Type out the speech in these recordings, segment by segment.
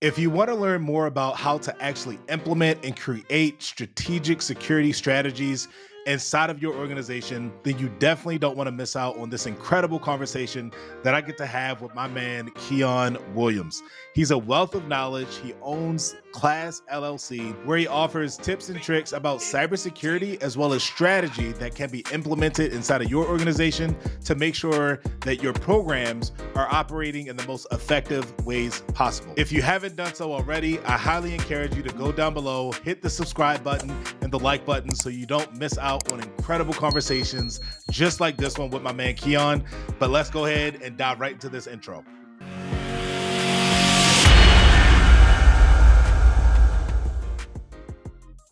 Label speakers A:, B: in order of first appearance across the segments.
A: If you want to learn more about how to actually implement and create strategic security strategies inside of your organization, then you definitely don't want to miss out on this incredible conversation that I get to have with my man, Keyaan Williams. He's a wealth of knowledge. He owns Class LLC, where he offers tips and tricks about cybersecurity as well as strategy that can be implemented inside of your organization to make sure that your programs are operating in the most effective ways possible. If you haven't done so already, I highly encourage you to go down below, hit the subscribe button and the like button so you don't miss out on incredible conversations just like this one with my man Keyaan. But let's go ahead and dive right into this intro.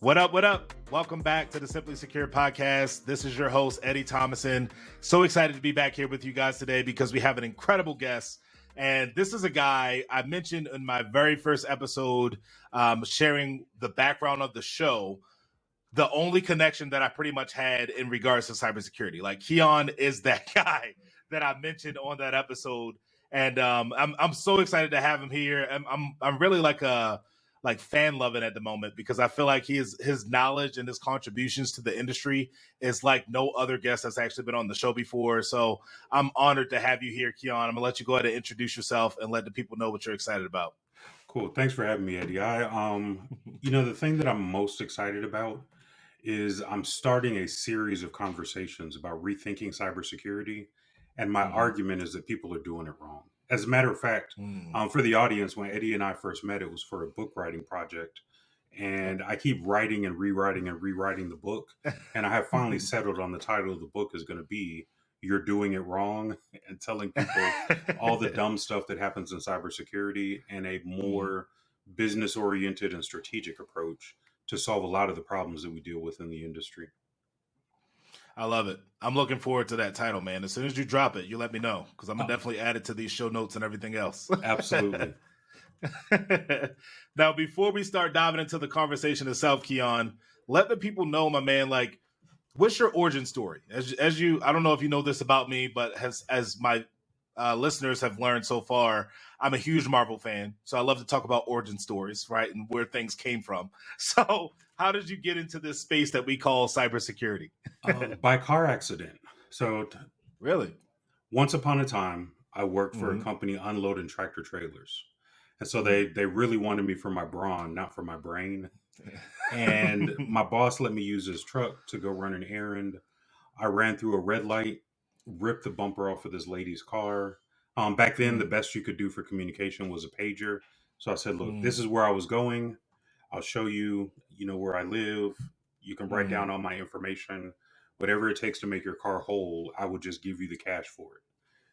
A: What up? What up? Welcome back to the Simply Secure podcast. This is your host, Eddie Thomason. So excited to be back here with you guys today because we have an incredible guest. And this is a guy I mentioned in my very first episode, sharing the background of the show. The only connection that I pretty much had in regards to cybersecurity. Like Keyaan is that guy that I mentioned on that episode. And I'm so excited to have him here. I'm really like fan loving at the moment because I feel like his knowledge and his contributions to the industry is like no other guest that's actually been on the show before. So I'm honored to have you here, Keyaan. I'm gonna let you go ahead and introduce yourself and let the people know what you're excited about.
B: Cool. Thanks for having me, Eddie. The thing that I'm most excited about is I'm starting a series of conversations about rethinking cybersecurity. And my
A: Mm-hmm.
B: argument is that people are doing it wrong. As a matter of fact,
A: Mm.
B: for the audience, when Eddie and I first met, it was for a book writing project. And I keep writing and rewriting the book. And I have finally settled on the title of the book is going to be You're Doing It Wrong, and telling people all the dumb stuff that happens in cybersecurity and a
A: Mm.
B: more business oriented and strategic approach to solve a lot of the problems that we deal with in the industry.
A: I love it. I'm looking forward to that title, man. As soon as you drop it, you let me know because I'm gonna
B: Oh,
A: definitely add it to these show notes and everything else.
B: absolutely.
A: Now, before we start diving into the conversation itself, Keyaan, let the people know, my man, like, what's your origin story? As you, I don't know if you know this about me, but as my listeners have learned so far, I'm a huge Marvel fan, so I love to talk about origin stories, right, and where things came from. So, how did you get into this space that we call cybersecurity?
B: By car accident. So,
A: Really?
B: once upon a time, I worked for a
A: Mm-hmm.
B: company unloading tractor trailers. And so
A: Mm.
B: they really wanted me for my brawn, not for my brain. And my boss let me use his truck to go run an errand. I ran through a red light, ripped the bumper off of this lady's car. Back then, the
A: Mm.
B: best you could do for communication was a pager. So I said, "Look, this
A: Mm.
B: is where I was going. I'll show you, where I live. You can write down
A: Mm.
B: all my information. Whatever it takes to make your car whole, I would just give you the cash for it."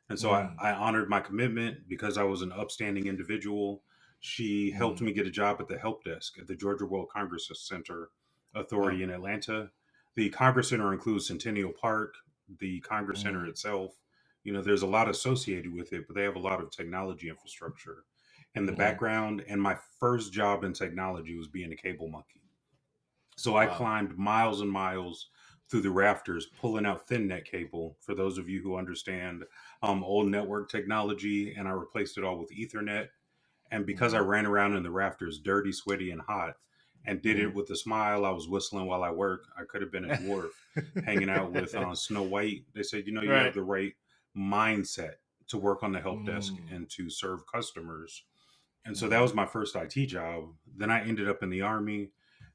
B: And so I,
A: Mm.
B: I honored my commitment because I was an upstanding individual. She helped
A: Mm.
B: me get a job at the help desk at the Georgia World Congress Center
A: Wow.
B: Authority in Atlanta. The Congress Center includes Centennial Park, the Congress Center
A: Mm.
B: itself. There's a lot associated with it, but they have a lot of technology infrastructure in the
A: Mm-hmm.
B: background. And my first job in technology was being a cable monkey. So I
A: Wow.
B: climbed miles and miles through the rafters, pulling out thin net cable. For those of you who understand old network technology, and I replaced it all with Ethernet. And because I
A: Mm.
B: ran around in the rafters, dirty, sweaty, and hot, and did it
A: Mm.
B: with a smile, I was whistling while I worked. I could have been a dwarf hanging out with Snow White. They said, you have
A: Right.
B: the right mindset to work on the help desk
A: Mm.
B: and to serve customers. And so that
A: Mm.
B: was my first IT job. Then I ended up in the Army.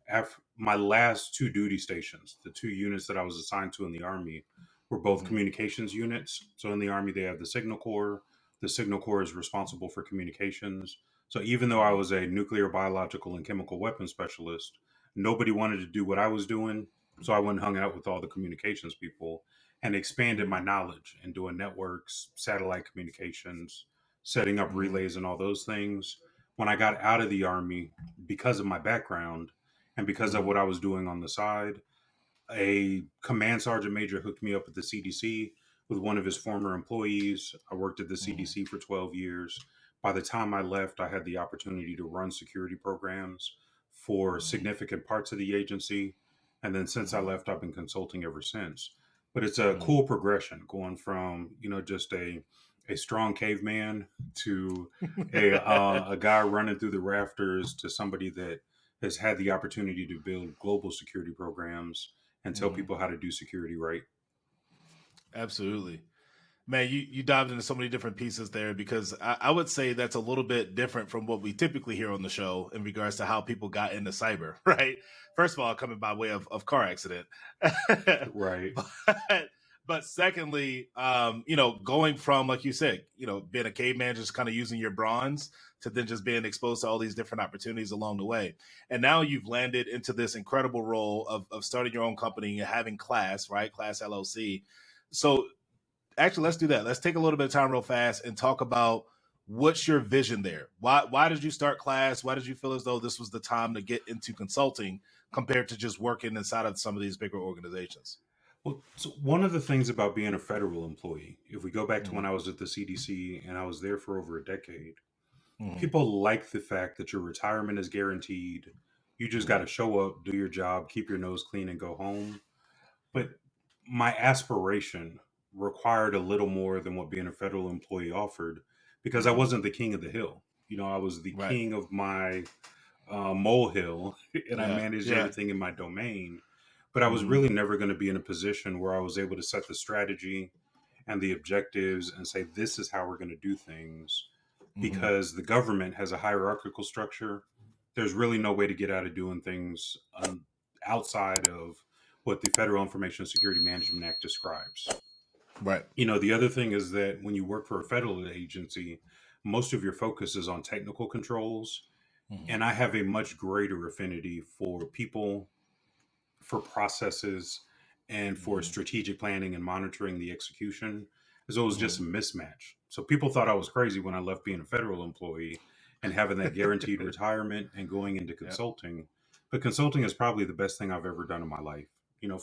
B: After my last two duty stations, the two units that I was assigned to in the Army were both
A: Mm.
B: communications units. So in the Army, they have the Signal Corps. The Signal Corps is responsible for communications. So even though I
A: Mm.
B: was a nuclear, biological, and chemical weapons specialist, nobody wanted to do what I was doing. So I went and hung out with all the communications people and expanded my
A: Mm.
B: knowledge in doing networks, satellite communications, setting up
A: Mm.
B: relays and all those things. When I got out of the Army, because of my background and because of
A: Mm.
B: what I was doing on the side, a command sergeant major hooked me up at the CDC with one of his former employees. I worked at the
A: Mm.
B: CDC for 12 years. By the time I left, I had the opportunity to run security programs for
A: Mm.
B: significant parts of the agency. And then since I
A: Mm.
B: left, I've been consulting ever since. But it's a
A: Mm.
B: cool progression going from, just a a strong caveman to a guy running through the rafters to somebody that has had the opportunity to build global security programs and tell
A: Mhm.
B: people how to do security right.
A: Absolutely. Man, you dived into so many different pieces there because I would say that's a little bit different from what we typically hear on the show in regards to how people got into cyber, right? First of all, coming by way of car accident.
B: Right.
A: but but secondly, going from, like you said, being a caveman, just kind of using your bronze to then just being exposed to all these different opportunities along the way. And now you've landed into this incredible role of starting your own company and having Class, right? Class LLC. So actually, let's do that. Let's take a little bit of time real fast and talk about what's your vision there. Why did you start Class? Why did you feel as though this was the time to get into consulting compared to just working inside of some of these bigger organizations?
B: Well, so one of the things about being a federal employee, if we go back to
A: Mm-hmm.
B: when I was at the CDC and I was there for over a decade,
A: Mm-hmm.
B: people like the fact that your retirement is guaranteed. You just got to show up, do your job, keep your nose clean, and go home. But my aspiration required a little more than what being a federal employee offered because I
A: Mm-hmm.
B: wasn't the king of the hill. I was the
A: Right.
B: king of my molehill and I
A: Yeah.
B: managed
A: Yeah.
B: everything in my domain. But I was
A: Mm-hmm.
B: really never going to be in a position where I was able to set the strategy and the objectives and say, this is how we're going to do things
A: Mm-hmm.
B: because the government has a hierarchical structure. There's really no way to get out of doing things outside of what the Federal Information Security Management Act describes.
A: Right.
B: The other thing is that when you work for a federal agency, most of your focus is on technical controls.
A: Mm-hmm.
B: And I have a much greater affinity for people, for processes, and for
A: Mm-hmm.
B: strategic planning and monitoring the execution. So it was
A: Mm-hmm.
B: just a mismatch. So people thought I was crazy when I left being a federal employee and having that guaranteed retirement and going into
A: Yeah.
B: consulting. But consulting is probably the best thing I've ever done in my life.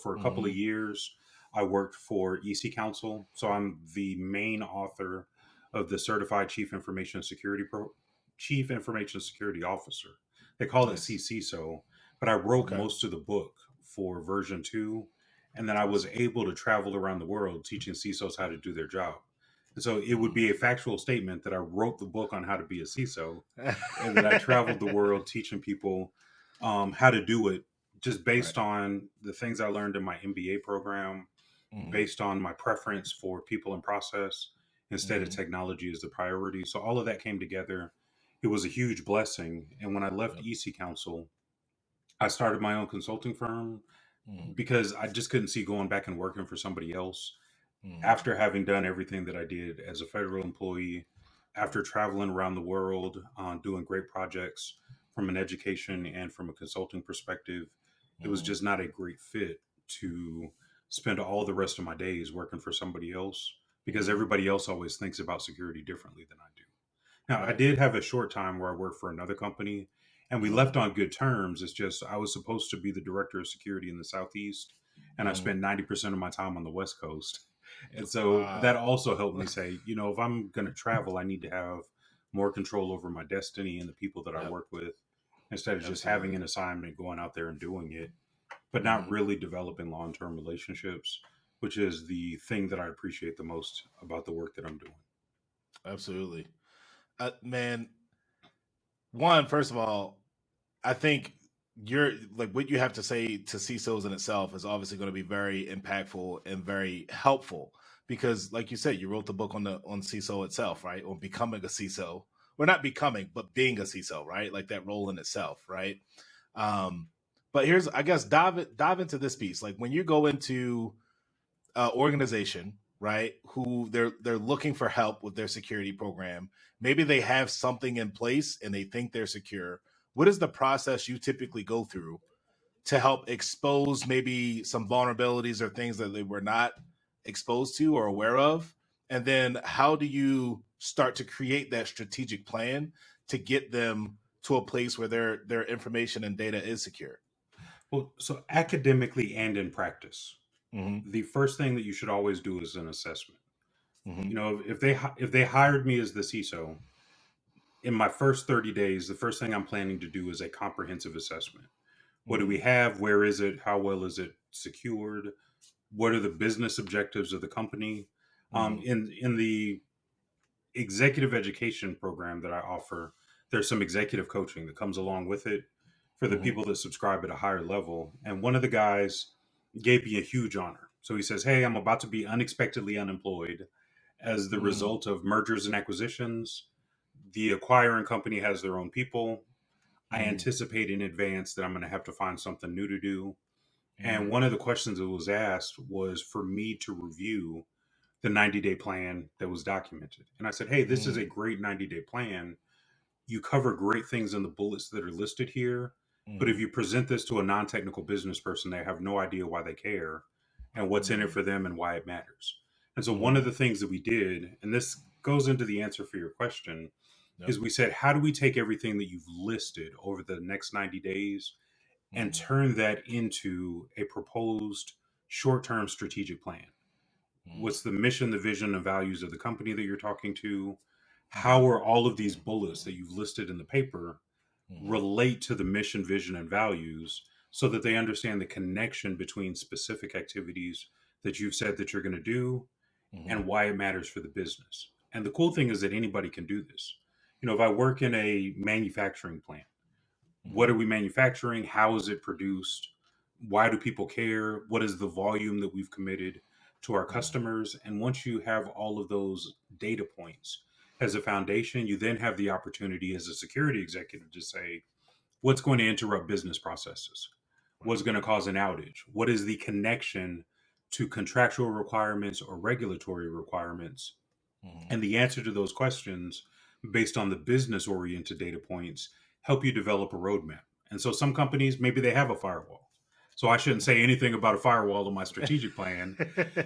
B: For a couple
A: Mm-hmm.
B: of years, I worked for EC Council. So I'm the main author of the Certified Chief Information Security Officer. They call it
A: Nice.
B: CISO, but I wrote
A: Okay.
B: most of the book for version 2, and then I was
A: Awesome.
B: able to travel around the world teaching CISOs how to do their job. And so it would
A: Mm-hmm.
B: be a factual statement that I wrote the book on how to be a CISO, and then I traveled the world teaching people how to do it, just
A: Right.
B: based on the things I learned in my MBA program,
A: Mm-hmm.
B: based on my preference for people and process instead of
A: Mm-hmm.
B: technology as the priority. So all of that came together. It was a huge blessing. And when I left
A: Yep.
B: EC Council, I started my own consulting firm
A: Mm-hmm.
B: because I just couldn't see going back and working for somebody else
A: Mm-hmm.
B: after having done everything that I did as a federal employee, after traveling around the world, doing great projects from an education and from a consulting perspective. It was
A: Mm-hmm.
B: just not a great fit to spend all the rest of my days working for somebody else because
A: Mm-hmm.
B: everybody else always thinks about security differently than I do. Now, I
A: Right.
B: did have a short time where I worked for another company and we
A: Mm-hmm.
B: left on good terms. It's just I was supposed to be the director of security in the Southeast, and I
A: Mm-hmm.
B: spent 90% of my time on the West Coast. And so that
A: Wow.
B: also helped me say, if I'm going to travel, I need to have more control over my destiny and the people that I
A: Yep.
B: work with instead of just having
A: Absolutely.
B: an assignment, going out there and doing it, but not
A: Mm-hmm.
B: really developing long term relationships, which is the thing that I appreciate the most about the work that I'm doing.
A: Absolutely. Man, first of all, I think you're like what you have to say to CISOs in itself is obviously going to be very impactful and very helpful because, like you said, you wrote the book on CISO itself, right? On becoming a CISO, or not becoming, but being a CISO, right? Like that role in itself, right? Um, but here's, I guess, dive into this piece. Like when you go into organization, right? Who they're looking for help with their security program. Maybe they have something in place and they think they're secure. What is the process you typically go through to help expose maybe some vulnerabilities or things that they were not exposed to or aware of? And then how do you start to create that strategic plan to get them to a place where their information and data is secure?
B: Well, so academically and in practice,
A: Mm-hmm.
B: the first thing that you should always do is an assessment.
A: Mm-hmm.
B: If they hired me as the CISO in my first 30 days, the first thing I'm planning to do is a comprehensive assessment. What do
A: Mm-hmm.
B: we have? Where is it? How well is it secured? What are the business objectives of the company?
A: Mm-hmm.
B: In the executive education program that I offer, there's some executive coaching that comes along with it for the
A: Mm-hmm.
B: people that subscribe at a higher level. And one of the guys gave me a huge honor. So he says, "Hey, I'm about to be unexpectedly unemployed as the
A: Mm-hmm.
B: result of mergers and acquisitions. The acquiring company has their own people. I anticipate in advance that I'm going to have to find something new to do." And one of the questions that was asked was for me to review the 90-day plan that was documented. And I said, "Hey, this is a great 90-day plan. You cover great things in the bullets that are listed here. But if
A: Mm-hmm.
B: you present this to a non technical business person, they have no idea why they care and what's in it for them and why it matters." And so, one
A: Mm-hmm.
B: of the things that we did, and this goes into the answer for your question,
A: Yep.
B: is we said, how do we take everything that you've listed over the next 90 days and
A: Mm-hmm.
B: turn that into a proposed short term strategic plan? What's the mission, the vision, and values of the company that you're talking to?
A: Mm-hmm.
B: How are all of these bullets that you've listed in the paper
A: Mm-hmm.
B: relate to the mission, vision, and values so that they understand the connection between specific activities that you've said that you're going to do
A: Mm-hmm.
B: and why it matters for the business? And the cool thing is that anybody can do this. If I work in a manufacturing plant, what
A: Mm-hmm.
B: are we manufacturing? How is it produced? Why do people care? What is the volume that we've committed to our customers? And once you have all of those data points as a foundation, you then have the opportunity as a security executive to say, what's going to interrupt business processes? What's
A: Right.
B: going to cause an outage? What is the connection to contractual requirements or regulatory requirements?
A: Mm-hmm.
B: And the answer to those questions, based on the business oriented data points, help you develop a roadmap. And so some companies, maybe they have a firewall. So I shouldn't say anything about a firewall in my strategic plan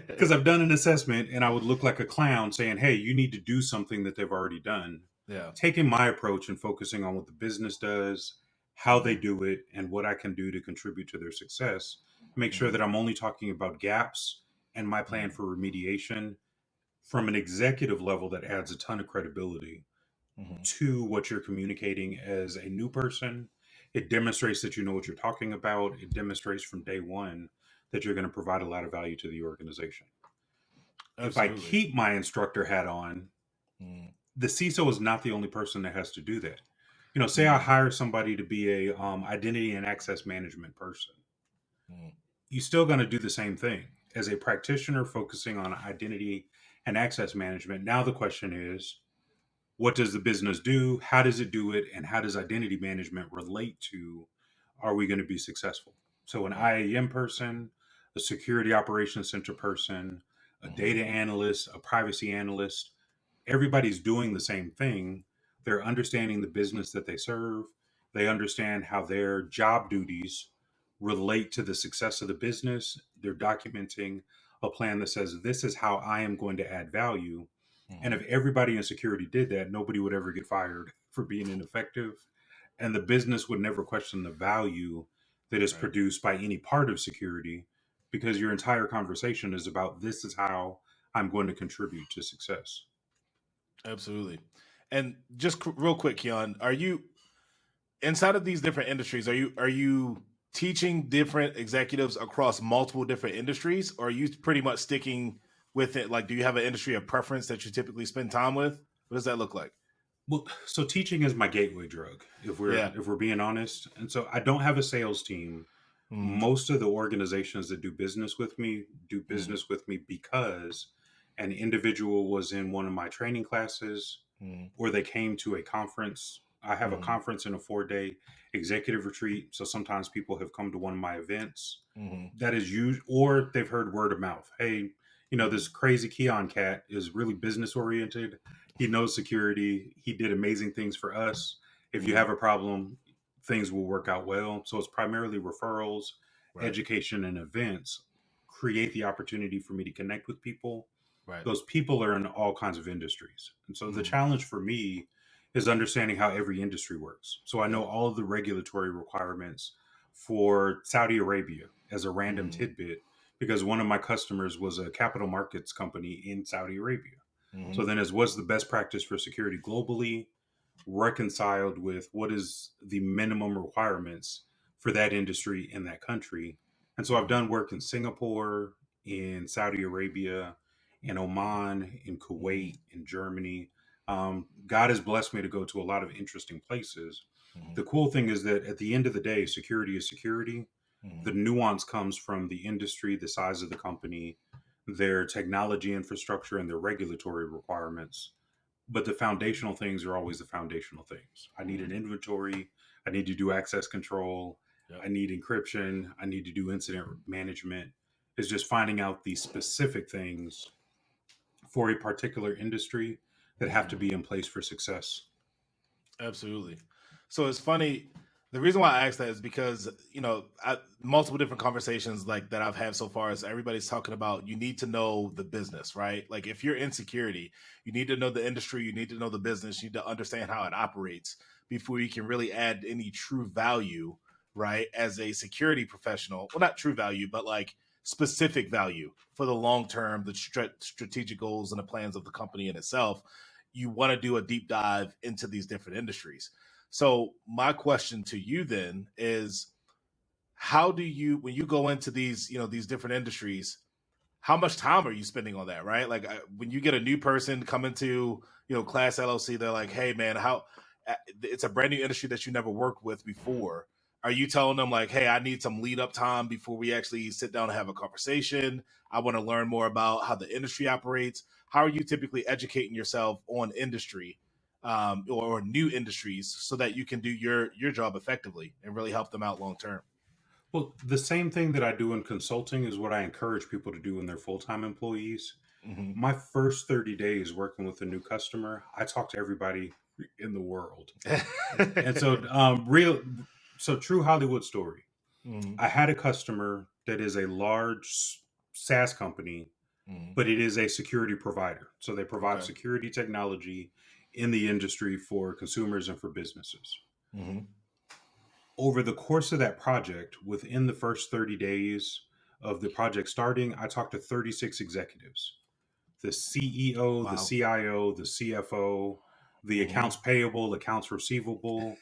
B: because I've done an assessment and I would look like a clown saying, "Hey, you need to do something that they've already done."
A: Yeah.
B: Taking my approach and focusing on what the business does, how they
A: Mm-hmm.
B: do it, and what I can do to contribute to their success, make sure
A: Mm-hmm.
B: that I'm only talking about gaps and my plan for remediation from an executive level that adds a ton of credibility
A: Mm-hmm.
B: to what you're communicating as a new person. It demonstrates that you know what you're talking about. It demonstrates from day one that you're going to provide a lot of value to the organization. If I
A: Absolutely.
B: keep my instructor hat on,
A: Mm-hmm.
B: the CISO is not the only person that has to do that. Say I
A: Mm-hmm.
B: hire somebody to be a identity and access management person.
A: Mm-hmm.
B: You still going to do the same thing as a practitioner focusing on identity and access management. Now the question is, what does the business do? How does it do it? And how does identity management relate to, are we going to be successful? So an
A: Right.
B: IAM person, a security operations center person, a
A: Mm-hmm.
B: data analyst, a privacy analyst, everybody's doing the same thing. They're understanding the business that they serve. They understand how their job duties relate to the success of the business. They're documenting a plan that says, this is how I am going to add value. And
A: Mm-hmm.
B: if everybody in security did that, nobody would ever get fired for being ineffective. And the business would never question the value that is
A: Right.
B: produced by any part of security because your entire conversation is about, this is how I'm going to contribute to success.
A: Absolutely. And just real quick, Keon, are you inside of these different industries? Are you teaching different executives across multiple different industries, or are you pretty much sticking with it? Like, do you have an industry of preference that you typically spend time with? What does that look like?
B: Well, so teaching is my gateway drug,
A: Yeah.
B: if we're being honest. And so I don't have a sales team.
A: Mm-hmm.
B: Most of the organizations that do
A: Mm-hmm.
B: business with me because an individual was in one of my training classes
A: Mm-hmm.
B: or they came to a conference. I have a conference and a 4-day executive retreat. So sometimes people have come to one of my events.
A: Mm-hmm.
B: That is you, or they've heard word of mouth. Hey, this crazy Keyaan cat is really business oriented. He knows security. He did amazing things for us. If you
A: Mm-hmm.
B: have a problem, things will work out well. So it's primarily referrals,
A: Right.
B: education, and events create the opportunity for me to connect with people.
A: Right.
B: Those people are in all kinds of industries. And so the
A: Mm-hmm.
B: challenge for me is understanding how every industry works. So I know
A: Yep.
B: all of the regulatory requirements for Saudi Arabia as a random
A: Mm-hmm.
B: tidbit because one of my customers was a capital markets company in Saudi Arabia.
A: Mm-hmm.
B: So then as what's the best practice for security globally reconciled with what is the minimum requirements for that industry in that country. And so I've
A: Mm-hmm.
B: done work in Singapore, in Saudi Arabia, in Oman, in
A: Mm-hmm.
B: Kuwait, in Germany. God has blessed me to go to a lot of interesting places.
A: Mhm.
B: The cool thing is that at the end of the day, security is security. The
A: Mhm.
B: nuance comes from the industry, the size of the company, their technology infrastructure, and their regulatory requirements. But the foundational things are always the foundational things. I need an
A: Mhm.
B: inventory. I need to do access control.
A: Yep.
B: I need encryption. I need to do incident management. It's just finding out the specific things for a particular industry that have to
A: Mhm.
B: be in place for success.
A: Absolutely. So it's funny. The reason why I asked that is because multiple different conversations like that I've had so far is everybody's talking about you need to know the business, right? Like if you're in security, you need to know the industry, you need to know the business, you need to understand how it operates before you can really add any true value, right? As a security professional, well, not true value, but like specific value for the long term, the strategic goals and the plans of the company in itself. You want to do a deep dive into these different industries. So my question to you then is, how do you, when you go into these, these different industries, how much time are you spending on that, right? Like when you get a new person coming to, Class LLC, they're like, hey man, how it's a brand new industry that you never worked with before. Are you telling them like, hey, I need some lead up time before we actually sit down and have a conversation? I want to learn more about how the industry operates. How are you typically educating yourself on industry or new industries so that you can do your job effectively and really help them out long term?
B: Well, the same thing that I do in consulting is what I encourage people to do in their full time employees.
A: Mm-hmm.
B: My first 30 days working with a new customer, I talk to everybody in the world. And so, true Hollywood story.
A: Mm-hmm.
B: I had a customer that is a large SaaS company,
A: Mm-hmm.
B: but it is a security provider. So they provide
A: Okay.
B: security technology in the industry for consumers and for businesses.
A: Mm-hmm.
B: Over the course of that project, within the first 30 days of the project starting, I talked to 36 executives: the CEO, the
A: Wow.
B: CIO, the CFO, the
A: Mm-hmm.
B: accounts payable, accounts receivable,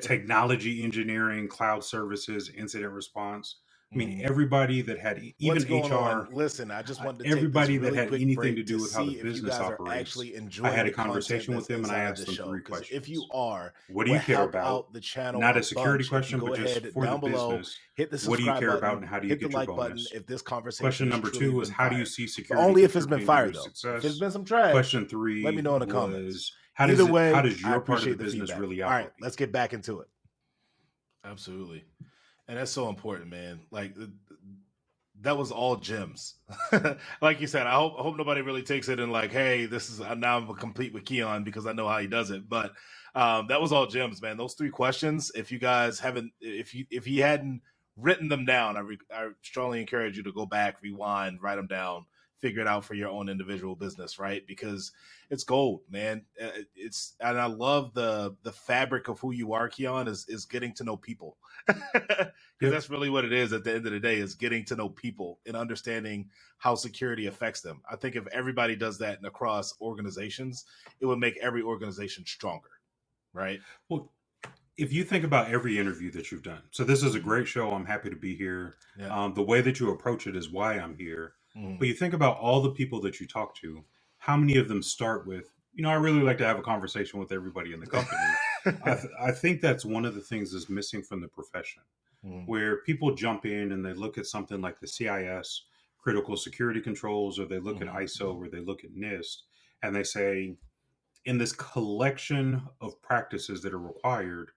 B: technology engineering, cloud services, incident response. I mean,
A: Mhm.
B: everybody that had
A: What's
B: even
A: going on?
B: HR,
A: Listen, I just wanted to take this
B: everybody that
A: really
B: had
A: quick
B: anything to
A: break to
B: do with how the
A: see if you
B: business
A: guys are
B: operates,
A: actually
B: I
A: enjoying
B: had a
A: the content
B: conversation with
A: that's
B: them and I
A: inside of
B: asked
A: the
B: them
A: show.
B: three
A: Because if you
B: questions.
A: are,
B: What do
A: what
B: you care
A: help
B: about?
A: out the channel
B: Not
A: a
B: a security
A: bunch if you
B: question,
A: go
B: but just
A: ahead
B: for the
A: down below,
B: business.
A: hit the
B: What do you
A: subscribe
B: care about
A: button,
B: and how do you
A: hit the
B: get your
A: like button
B: bonus?
A: if this conversation
B: Question
A: has
B: number
A: truly
B: two was,
A: been
B: how do you
A: fired.
B: see
A: But
B: security
A: only if it's been
B: contributing to your
A: fired though. If it's
B: success?
A: been some trash,
B: Question
A: let me
B: three
A: know in the comments.
B: was,
A: Either
B: how
A: way,
B: does
A: I
B: your part of the
A: appreciate the
B: business
A: feedback.
B: really
A: All right,
B: operate?
A: let's get back into it. Absolutely. And that's so important, man. Like that was all gems. Like you said, I hope nobody really takes it and like, hey, this is now I'm complete with Keyaan because I know how he does it. But that was all gems, man. Those three questions. If you guys haven't, if he hadn't written them down, I strongly encourage you to go back, rewind, write them down, figure it out for your own individual business, right? Because it's gold, man. It's and I love the fabric of who you are, Keyaan, is getting to know people. Because
B: Yep.
A: that's really what it is at the end of the day is getting to know people and understanding how security affects them. I think if everybody does that across organizations, it would make every organization stronger, right?
B: Well, if you think about every interview that you've done, so this is a
A: Mm-hmm.
B: great show. I'm happy to be here.
A: Yeah.
B: The way that you approach it is why I'm here.
A: Mm-hmm.
B: But you think about all the people that you talk to, how many of them start with, I really like to have a conversation with everybody in the company. I think that's one of the things that's missing from the profession,
A: Mm-hmm.
B: where people jump in and they look at something like the CIS, critical security controls, or they look at
A: Mm-hmm.
B: ISO, or they look at NIST, and they say, in this collection of practices that are required,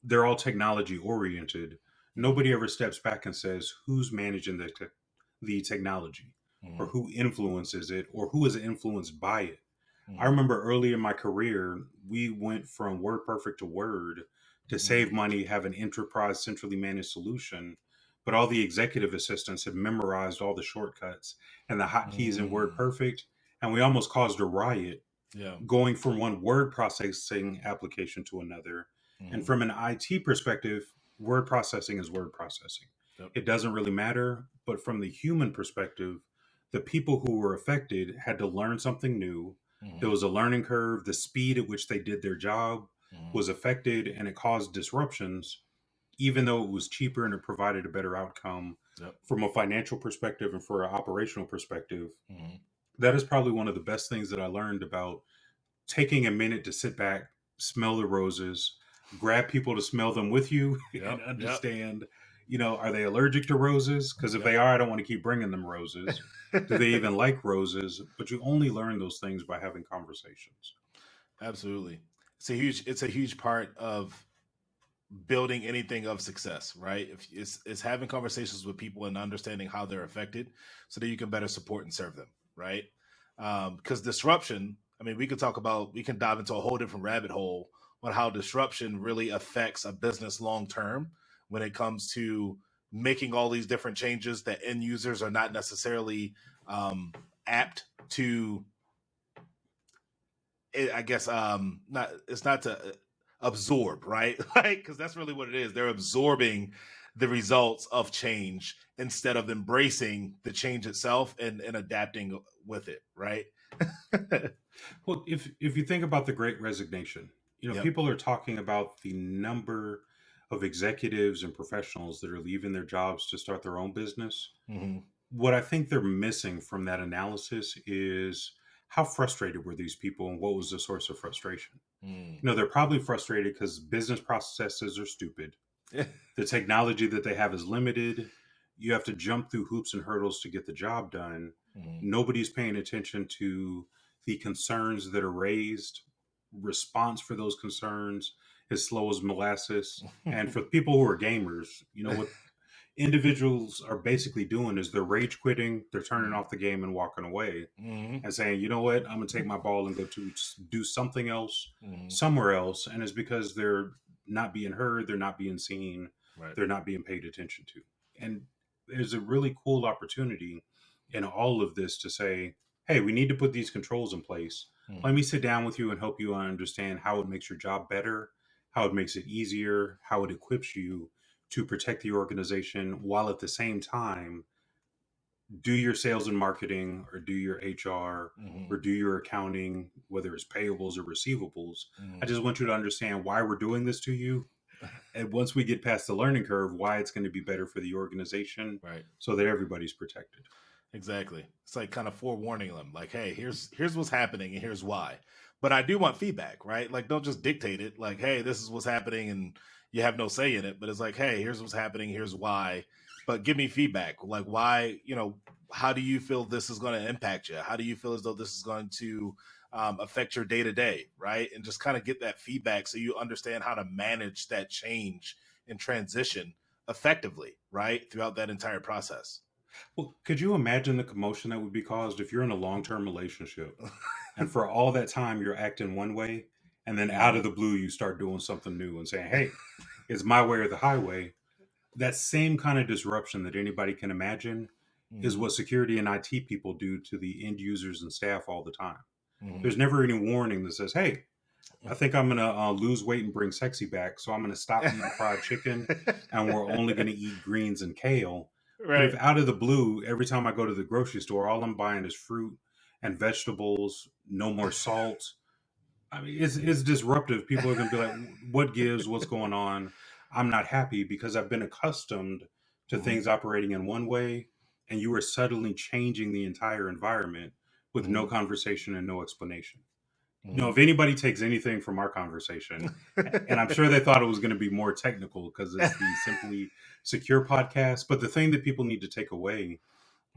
B: they're all technology oriented. Nobody ever steps back and says who's managing the technology, or
A: Mm-hmm.
B: who influences it, or who is influenced by it. I
A: Mm-hmm.
B: remember early in my career, we went from WordPerfect to Word to save money, have an enterprise centrally managed solution. But all the executive assistants had memorized all the shortcuts and the hotkeys in
A: Mm-hmm.
B: WordPerfect, and we almost caused a riot
A: Yeah.
B: going from one word processing application to another. And
A: Mm-hmm.
B: from an IT perspective, word processing is word processing.
A: Yep.
B: It doesn't really matter. But from the human perspective, the people who were affected had to learn something new. There
A: Mm-hmm.
B: was a learning curve. The speed at which they did their job
A: Mm-hmm.
B: was affected, and it caused disruptions, even though it was cheaper and it provided a better outcome
A: Yep.
B: from a financial perspective and for an operational perspective.
A: Mm-hmm.
B: That is probably one of the best things that I learned about taking a minute to sit back, smell the roses, grab people to smell them with you, and
A: Yep. Yep.
B: understand, are they allergic to roses? Because if they
A: Yep.
B: are, I don't want to keep bringing them roses. Do they even like roses? But you only learn those things by having conversations.
A: Absolutely. It's a huge part of building anything of success, right? If it's having conversations with people and understanding how they're affected so that you can better support and serve them, right? Because disruption, I mean, we can dive into a whole different rabbit hole on how disruption really affects a business long term when it comes to making all these different changes that end users are not necessarily apt to. I guess not. It's not to absorb, right? Like, because that's really what it is. They're absorbing the results of change instead of embracing the change itself and adapting with it, right?
B: Well, if you think about the Great Resignation,
A: Yep.
B: people are talking about the number of executives and professionals that are leaving their jobs to start their own business.
A: Hmm.
B: What I think they're missing from that analysis is how frustrated were these people and what was the source of frustration.
A: Mm.
B: They're probably frustrated because business processes are stupid. The technology that they have is limited. You have to jump through hoops and hurdles to get the job done.
A: Hmm.
B: Nobody's paying attention to the concerns that are raised. Response for those concerns is slow as molasses. And for people who are gamers, what individuals are basically doing is they're rage quitting, they're turning off the game and walking away
A: Hmm.
B: and saying, you know what, I'm gonna take my ball and go to do something else
A: Hmm.
B: somewhere else. And it's because they're not being heard, they're not being seen,
A: Right.
B: they're not being paid attention to. And there's a really cool opportunity in all of this to say, hey, we need to put these controls in place. Let
A: Hmm.
B: me sit down with you and help you understand how it makes your job better, how it makes it easier, how it equips you to protect the organization while at the same time do your sales and marketing or do your HR
A: Hmm.
B: or do your accounting, whether it's payables or receivables. I
A: Hmm.
B: just want you to understand why we're doing this to you. And once we get past the learning curve, why it's going to be better for the organization
A: Right.
B: so that everybody's protected.
A: Exactly. It's like kind of forewarning them, like, hey, here's what's happening and here's why. But I do want feedback, right? Like, don't just dictate it. Like, hey, this is what's happening, and you have no say in it. But it's like, hey, here's what's happening, here's why. But give me feedback. Like, why? How do you feel this is going to impact you? How do you feel as though this is going to affect your day to day, right? And just kind of get that feedback so you understand how to manage that change and transition effectively, right, throughout that entire process.
B: Well, could you imagine the commotion that would be caused if you're in a long term relationship and for all that time you're acting one way and then out of the blue you start doing something new and saying, hey, it's my way or the highway? That same kind of disruption that anybody can imagine is
A: Mhm.
B: what security and IT people do to the end users and staff all the time.
A: Mhm.
B: There's never any warning that says, hey, I think I'm going to lose weight and bring sexy back. So I'm going to stop eating fried chicken and we're only going to eat greens and kale. But if
A: Right.
B: out of the blue, every time I go to the grocery store, all I'm buying is fruit and vegetables, no more salt. I mean, it's disruptive. People are going to be like, what gives? What's going on? I'm not happy because I've been accustomed to
A: Mhm.
B: things operating in one way, and you are suddenly changing the entire environment with no
A: Mhm.
B: conversation and no explanation.
A: Mhm.
B: If anybody takes anything from our conversation, and I'm sure they thought it was going to be more technical because it's the Simply Secure podcast, but the thing that people need to take away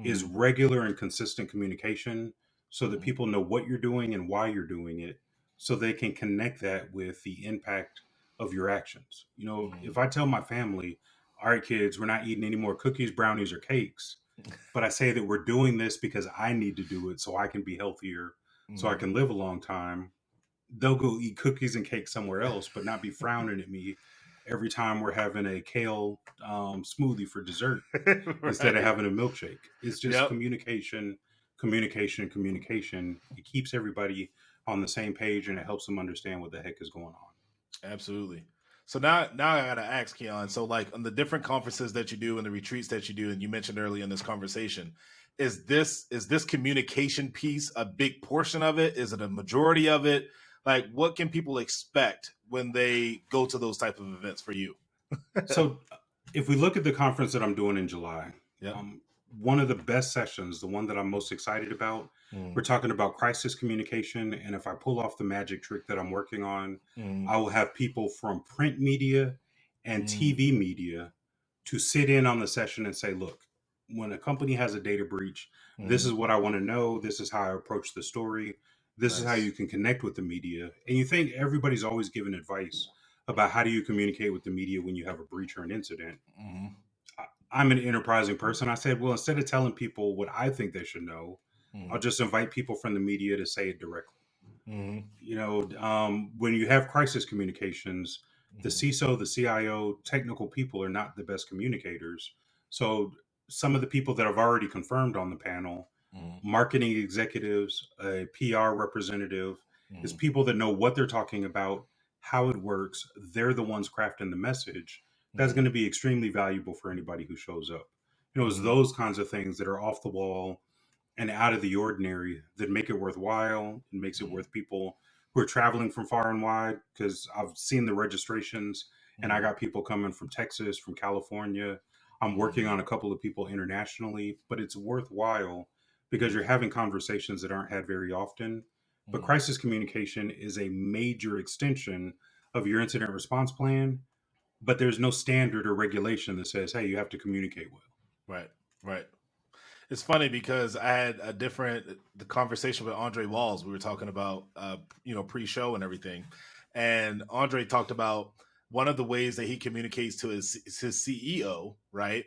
B: is
A: Mhm.
B: regular and consistent communication so that
A: Mhm.
B: people know what you're doing and why you're doing it so they can connect that with the impact of your actions. If
A: Mhm.
B: I tell my family, all right, kids, we're not eating any more cookies, brownies, or cakes, but I say that we're doing this because I need to do it so I can be healthier, so I
A: Mhm.
B: can live a long time, they'll go eat cookies and cake somewhere else, but not be frowning at me every time we're having a kale smoothie for dessert instead of
A: Right.
B: having a milkshake. It's just
A: Yep.
B: communication, communication, communication. It keeps everybody on the same page and it helps them understand what the heck is going on.
A: Absolutely. So now I gotta ask Keon. So like on the different conferences that you do and the retreats that you do, and you mentioned earlier in this conversation, is this communication piece a big portion of it? Is it a majority of it? Like, what can people expect when they go to those type of events for you?
B: So, if we look at the conference that I'm doing in July,
A: Yep.
B: um, one of the best sessions, the one that I'm most excited about,
A: Mm,
B: we're talking about crisis communication. And if I pull off the magic trick that I'm working on,
A: mm,
B: I will have people from print media and
A: mm,
B: TV media to sit in on the session and say, look, when a company has a data breach, this is
A: mm.
B: what I want to know. This is how I approach the story. This is how you
A: Nice.
B: can connect with the media. And you think everybody's always given advice about how do you communicate with the media when you have a breach or an incident.
A: Mm,
B: I'm an enterprising person. I said, well, instead of telling people what I think they should know, I'll
A: mm,
B: just invite people from the media to say it directly.
A: mm,
B: When you have crisis communications, the
A: mm,
B: CISO, the CIO, technical people are not the best communicators. So some of the people that I've already confirmed on the panel,
A: mm,
B: marketing executives, a PR representative, is
A: mm,
B: people that know what they're talking about, how it works. They're the ones crafting the message. That's
A: mm,
B: going to be extremely valuable for anybody who shows up. It's
A: mm,
B: those kinds of things that are off the wall and out of the ordinary that make it worthwhile and makes it
A: mm,
B: worth people who are traveling from far and wide, because I've seen the registrations and I
A: mm,
B: got people coming from Texas, from California. I'm working
A: mm,
B: on a couple of people internationally, but it's worthwhile because you're having conversations that aren't had very often. But
A: mm.
B: crisis communication is a major extension of your incident response plan, but there's no standard or regulation that says, hey, you have to communicate well.
A: Right, right. It's funny because I had the conversation with Andre Walls. We were talking about pre-show and everything, and Andre talked about one of the ways that he communicates to his CEO, right?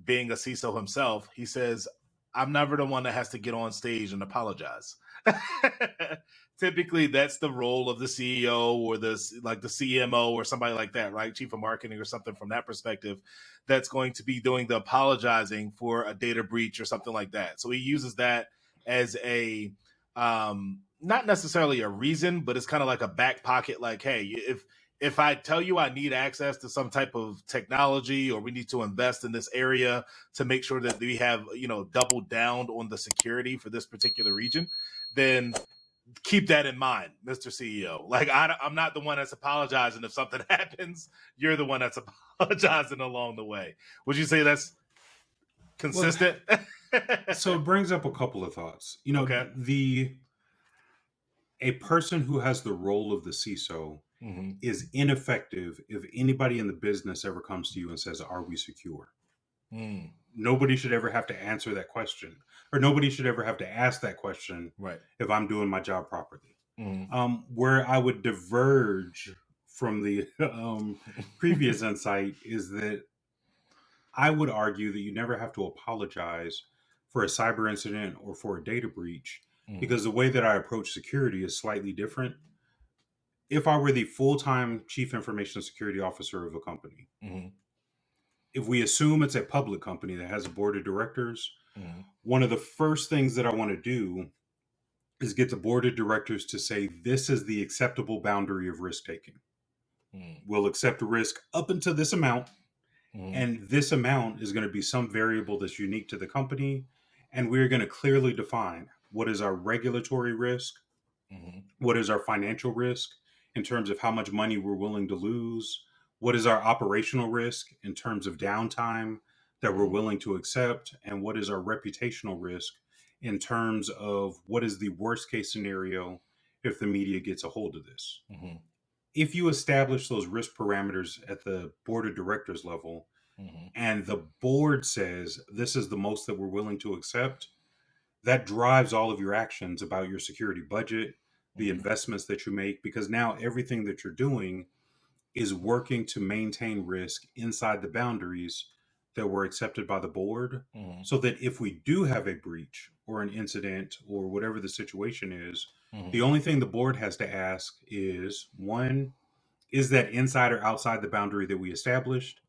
A: Being a CISO himself, he says, "I'm never the one that has to get on stage and apologize." Typically, that's the role of the CEO or the CMO or somebody like that, right? Chief of marketing or something from that perspective, that's going to be doing the apologizing for a data breach or something like that. So he uses that as a not necessarily a reason, but it's kind of like a back pocket. Like, hey, if I tell you I need access to some type of technology or we need to invest in this area to make sure that we have doubled down on the security for this particular region, then keep that in mind, Mr. CEO. Like, I'm not the one that's apologizing if something happens. You're the one that's apologizing along the way. Would you say that's
B: Well,
A: consistent?
B: so it brings up a couple of thoughts.
A: Okay.
B: The a person who has the role of the CISO
A: Mm-hmm.
B: is ineffective if anybody in the business ever comes to you and says, are we secure?
A: Mm.
B: Nobody should ever have to answer that question, or nobody should ever have to ask that question
A: Right.
B: if I'm doing my job properly.
A: Mm-hmm.
B: Where I would diverge from the previous insight is that I would argue that you never have to apologize for a cyber incident or for a data breach,
A: Mm-hmm.
B: because the way that I approach security is slightly different. If I were the full time chief information security officer of a company,
A: Mm-hmm.
B: if we assume it's a public company that has a board of directors,
A: Mm-hmm.
B: one of the first things that I want to do is get the board of directors to say, this is the acceptable boundary of risk taking. We'll accept risk up until this amount,
A: Mm-hmm.
B: and this amount is going to be some variable that's unique to the company. And we're going to clearly define what is our regulatory risk,
A: Mm-hmm.
B: what is our financial risk in terms of how much money we're willing to lose, what is our operational risk in terms of downtime that we're
A: Mm-hmm.
B: willing to accept, and what is our reputational risk in terms of what is the worst case scenario if the media gets a hold of this.
A: Mm-hmm.
B: If you establish those risk parameters at the board of directors level,
A: Mm-hmm.
B: and the board says this is the most that we're willing to accept, that drives all of your actions about your security budget, the
A: Mm-hmm.
B: investments that you make, because now everything that you're doing is working to maintain risk inside the boundaries that were accepted by the board.
A: Mm-hmm.
B: So that if we do have a breach or an incident or whatever the situation is,
A: Mm-hmm.
B: the only thing the board has to ask is one, is that inside or outside the boundary that we established?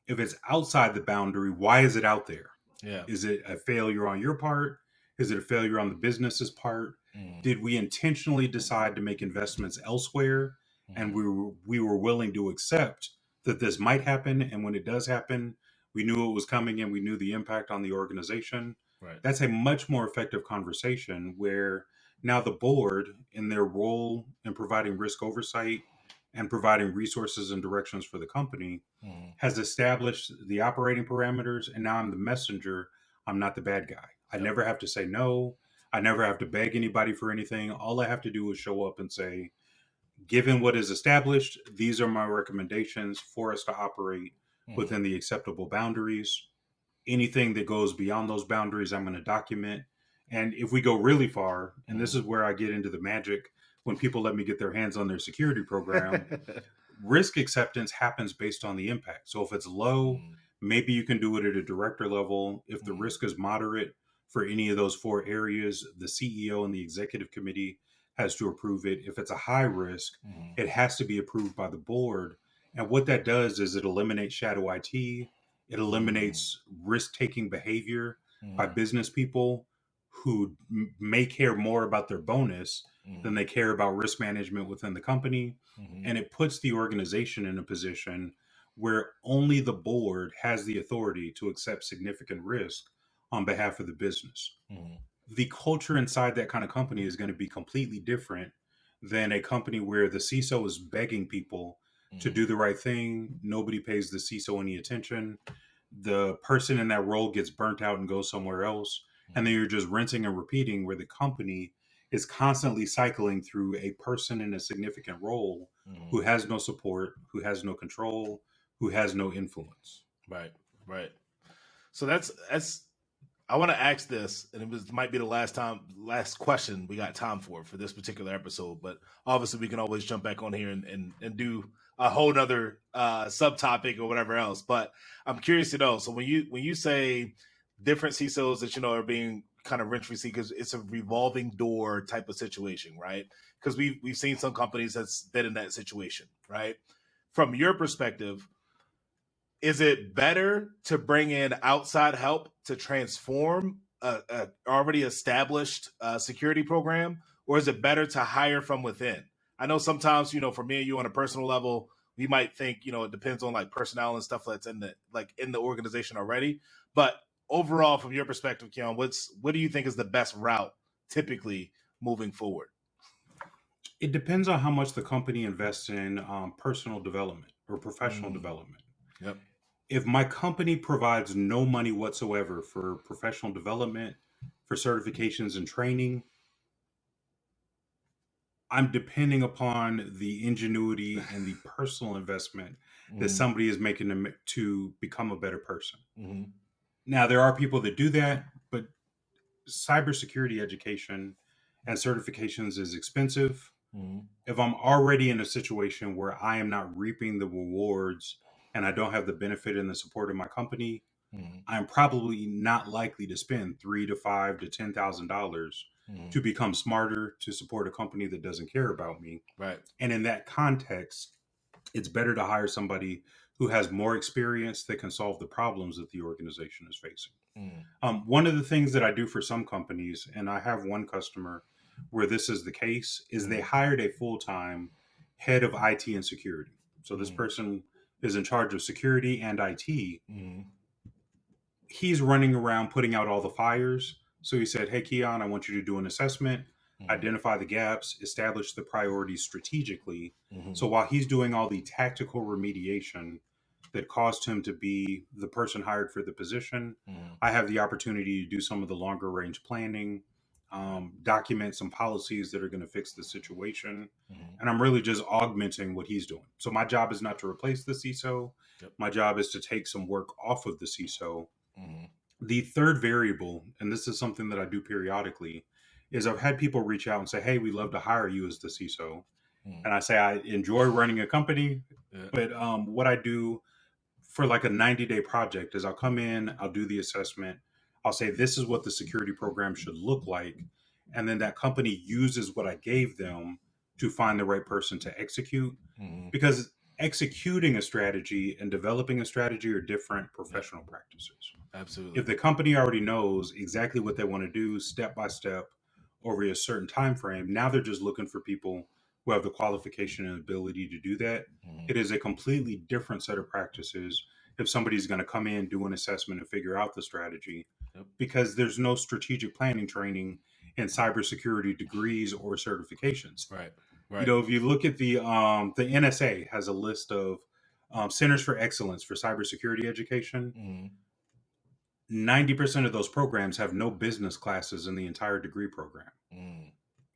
B: If it's outside the boundary, why is it out there?
A: Yeah.
B: Is it a failure on your part? Is it a failure on the business's part?
A: Mm-hmm.
B: Did we intentionally decide to make investments elsewhere, and
A: Mm-hmm.
B: we were willing to accept that this might happen, and when it does happen, we knew it was coming and we knew the impact on the organization?
A: Right.
B: That's a much more effective conversation where now the board, in their role in providing risk oversight and providing resources and directions for the company,
A: Mm-hmm.
B: has established the operating parameters, and now I'm the messenger. I'm not the bad guy. I never have to say no. I never have to beg anybody for anything. All I have to do is show up and say, given what is established, these are my recommendations for us to operate within the acceptable boundaries. Anything that goes beyond those boundaries, I'm going to document. And if we go really far, and this is where I get into the magic when people let me get their hands on their security program, risk acceptance happens based on the impact. So if it's low, maybe you can do it at a director level. If the risk is moderate for any of those four areas, the CEO and the executive committee has to approve it. If it's a high risk, it has to be approved by the board. And what that does is it eliminates shadow IT. It eliminates risk-taking behavior by business people who may care more about their bonus than they care about risk management within the company. And it puts the organization in a position where only the board has the authority to accept significant risk on behalf of the business. The culture inside that kind of company is going to be completely different than a company where the CISO is begging people to do the right thing. Nobody pays the CISO any attention. The person in that role gets burnt out and goes somewhere else. And then you're just rinsing and repeating, where the company is constantly cycling through a person in a significant role who has no support, who has no control, who has no influence.
A: Right, right. So that's I want to ask this, and might be the last question we got time for this particular episode. But obviously, we can always jump back on here and do a whole nother subtopic or whatever else. But I'm curious to know. So when you say different CISOs that are being kind of rent free, because it's a revolving door type of situation, right? Because we've seen some companies that's been in that situation, right? From your perspective, is it better to bring in outside help to transform a already established security program, or is it better to hire from within? I know sometimes, for me and you on a personal level, we might think, it depends on like personnel and stuff that's in the organization already. But overall, from your perspective, Keyaan, what do you think is the best route typically moving forward?
B: It depends on how much the company invests in personal development or professional development.
A: Yep.
B: If my company provides no money whatsoever for professional development, for certifications and training, I'm depending upon the ingenuity and the personal investment that somebody is making to become a better person. Now, there are people that do that, but cybersecurity education and certifications is expensive. If I'm already in a situation where I am not reaping the rewards and I don't have the benefit and the support of my company, I'm probably not likely to spend $3 to $5 to $10,000 to become smarter to support a company that doesn't care about me.
A: Right.
B: And in that context, it's better to hire somebody who has more experience that can solve the problems that the organization is facing. One of the things that I do for some companies, and I have one customer where this is the case, is they hired a full-time head of IT and security. So this person is in charge of security and IT. He's running around putting out all the fires. So he said, "Hey, Keyaan, I want you to do an assessment, identify the gaps, establish the priorities strategically." So while he's doing all the tactical remediation that caused him to be the person hired for the position, I have the opportunity to do some of the longer range planning, document some policies that are going to fix the situation. And I'm really just augmenting what he's doing. So my job is not to replace the CISO.
A: Yep.
B: My job is to take some work off of the CISO. The third variable, and this is something that I do periodically, is I've had people reach out and say, "Hey, we'd love to hire you as the CISO." And I say, I enjoy running a company, but what I do for like a 90-day project is I'll come in, I'll do the assessment, I'll say, this is what the security program should look like. And then that company uses what I gave them to find the right person to execute. Because executing a strategy and developing a strategy are different professional practices.
A: Absolutely.
B: If the company already knows exactly what they want to do step by step over a certain time frame, now they're just looking for people who have the qualification and ability to do that. It is a completely different set of practices if somebody's going to come in, do an assessment, and figure out the strategy, because there's no strategic planning training in cybersecurity degrees or certifications.
A: Right.
B: If you look at the NSA has a list of Centers for Excellence for Cybersecurity Education. 90% of those programs have no business classes in the entire degree program.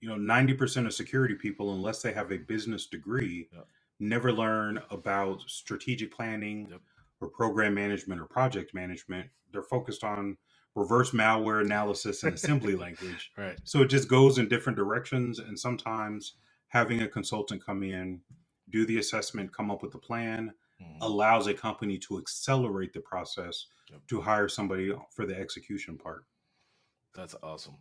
B: 90% of security people, unless they have a business degree,
A: Yep.
B: never learn about strategic planning
A: Yep.
B: or program management or project management. They're focused on reverse malware analysis and assembly language.
A: Right.
B: So it just goes in different directions. And sometimes having a consultant come in, do the assessment, come up with a plan, allows a company to accelerate the process to hire somebody for the execution part.
A: That's awesome.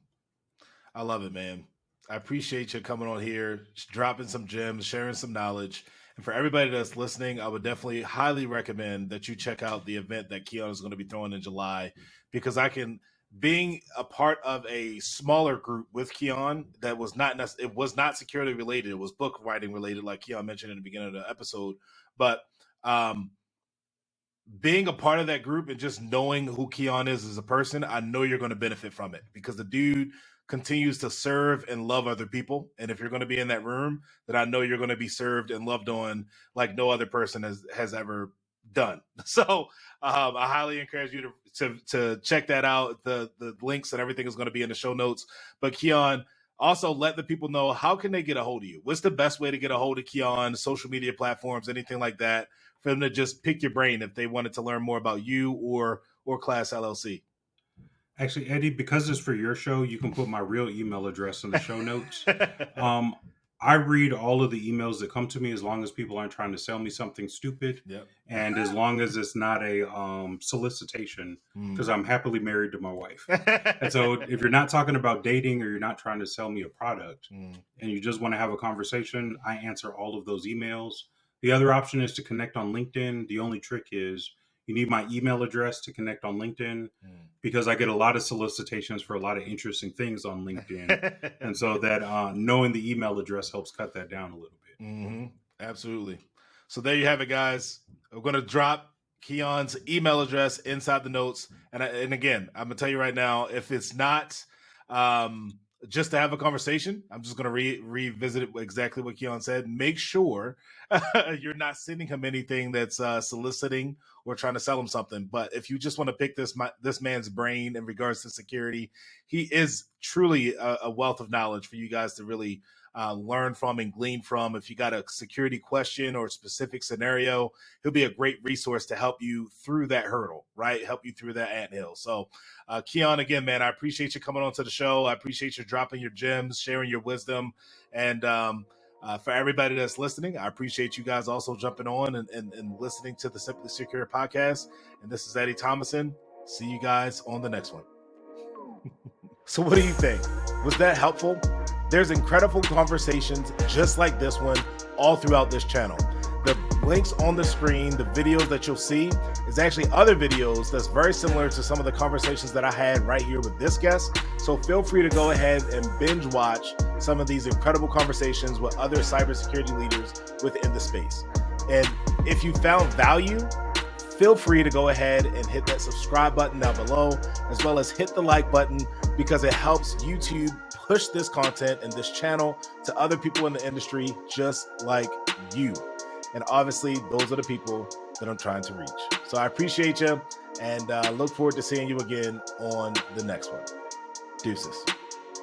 A: I love it, man. I appreciate you coming on here, dropping some gems, sharing some knowledge. And for everybody that's listening, I would definitely highly recommend that you check out the event that Keyaan is going to be throwing in July, because being a part of a smaller group with Keyaan that was it was not security related. It was book writing related, like Keyaan mentioned in the beginning of the episode. But being a part of that group and just knowing who Keyaan is as a person, I know you're going to benefit from it, because the dude continues to serve and love other people. And if you're going to be in that room, then I know you're going to be served and loved on like no other person has ever done. So I highly encourage you to check that out. The links and everything is going to be in the show notes. But Keyaan, also let the people know, how can they get a hold of you? What's the best way to get a hold of Keyaan, social media platforms, anything like that, for them to just pick your brain if they wanted to learn more about you or Class LLC?
B: Actually, Eddie, because it's for your show, you can put my real email address in the show notes. I read all of the emails that come to me, as long as people aren't trying to sell me something stupid.
A: Yep.
B: And as long as it's not a solicitation, because I'm happily married to my wife. And so if you're not talking about dating, or you're not trying to sell me a product, and you just want to have a conversation, I answer all of those emails. The other option is to connect on LinkedIn. The only trick is you need my email address to connect on LinkedIn, because I get a lot of solicitations for a lot of interesting things on LinkedIn. And so that knowing the email address helps cut that down a little bit.
A: Absolutely. So there you have it, guys. We're going to drop Keyaan's email address inside the notes. And again, I'm going to tell you right now, if it's not just to have a conversation, I'm just going to revisit exactly what Keyaan said. Make sure you're not sending him anything that's soliciting or trying to sell him something. But if you just want to pick this man's brain in regards to security, he is truly a wealth of knowledge for you guys to really learn from and glean from. If you got a security question or a specific scenario, he'll be a great resource to help you through that hurdle, right? Help you through that anthill. So Keyaan, again, man, I appreciate you coming on to the show. I appreciate you dropping your gems, sharing your wisdom. And for everybody that's listening, I appreciate you guys also jumping on and listening to the Simply Secure podcast. And this is Eddie Thomason. See you guys on the next one. So what do you think? Was that helpful? There's incredible conversations just like this one all throughout this channel. The links on the screen, the videos that you'll see, is actually other videos that's very similar to some of the conversations that I had right here with this guest. So feel free to go ahead and binge watch some of these incredible conversations with other cybersecurity leaders within the space. And if you found value, feel free to go ahead and hit that subscribe button down below, as well as hit the like button, because it helps YouTube push this content and this channel to other people in the industry just like you. And obviously, those are the people that I'm trying to reach. So I appreciate you, and look forward to seeing you again on the next one. Deuces.